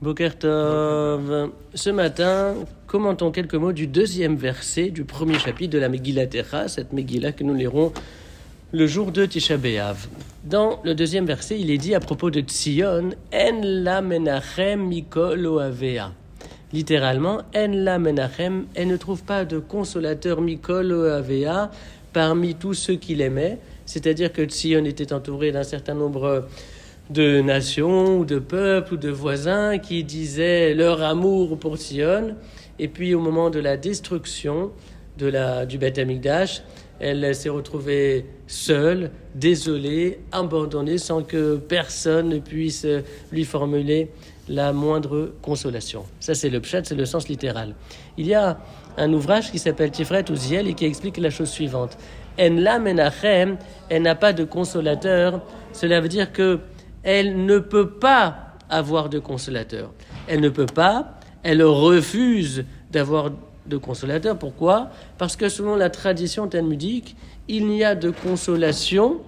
Boker Tov. Ce matin, commentons quelques mots du deuxième verset du premier chapitre de la Megillat Echa, cette Megillah que nous lirons le jour de Tisha B'Av. Dans le deuxième verset, il est dit à propos de Tzion, En la menachem mikol ohavea. Littéralement, En la menachem, elle ne trouve pas de consolateur mikol ohavea parmi tous ceux qui l'aimaient. C'est-à-dire que Tzion était entouré d'un certain nombre de nations, ou de peuples, ou de voisins qui disaient leur amour pour Tzion. Et puis au moment de la destruction du Beth Amikdash, elle s'est retrouvée seule, désolée, abandonnée, sans que personne ne puisse lui formuler la moindre consolation. Ça, c'est le pshat, c'est le sens littéral. Il y a un ouvrage qui s'appelle Tiferet Uziel et qui explique la chose suivante. En la menachem, elle n'a pas de consolateur. Cela veut dire que elle ne peut pas avoir de consolateur. Elle ne peut pas, elle refuse d'avoir de consolateur. Pourquoi ? Parce que selon la tradition talmudique, il n'y a de consolation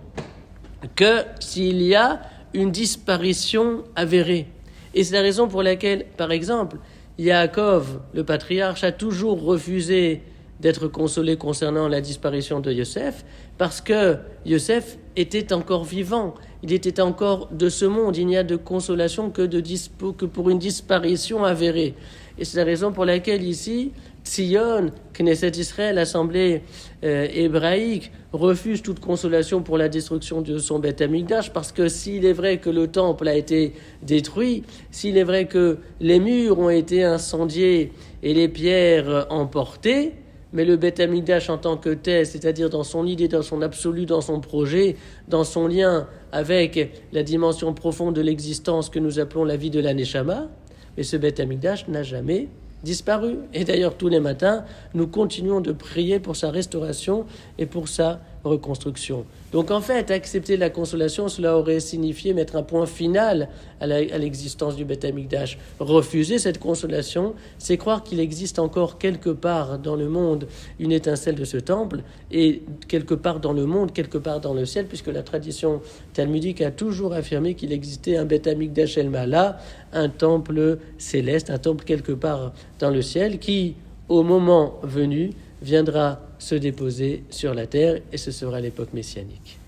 que s'il y a une disparition avérée. Et c'est la raison pour laquelle, par exemple, Yaakov, le patriarche, a toujours refusé d'être consolé concernant la disparition de Yosef, parce que Yosef était encore vivant, il était encore de ce monde, il n'y a de consolation que pour une disparition avérée. Et c'est la raison pour laquelle ici, Tzion, Knesset Israël, l'assemblée hébraïque, refuse toute consolation pour la destruction de son Beth Amikdash, parce que s'il est vrai que le temple a été détruit, s'il est vrai que les murs ont été incendiés et les pierres emportées, mais le Beth Amikdash en tant que tel, c'est-à-dire dans son idée, dans son absolu, dans son projet, dans son lien avec la dimension profonde de l'existence que nous appelons la vie de la Neshama, mais ce Beth Amikdash n'a jamais disparu. Et d'ailleurs, tous les matins, nous continuons de prier pour sa restauration et pour sa reconstruction. Donc en fait, accepter la consolation, cela aurait signifié mettre un point final à l'existence du Beth Amikdash. Refuser cette consolation, c'est croire qu'il existe encore quelque part dans le monde une étincelle de ce temple, et quelque part dans le monde, quelque part dans le ciel, puisque la tradition talmudique a toujours affirmé qu'il existait un Beth Amikdash El Mala, un temple céleste, un temple quelque part dans le ciel, qui, au moment venu, viendra se déposer sur la terre, et ce sera l'époque messianique.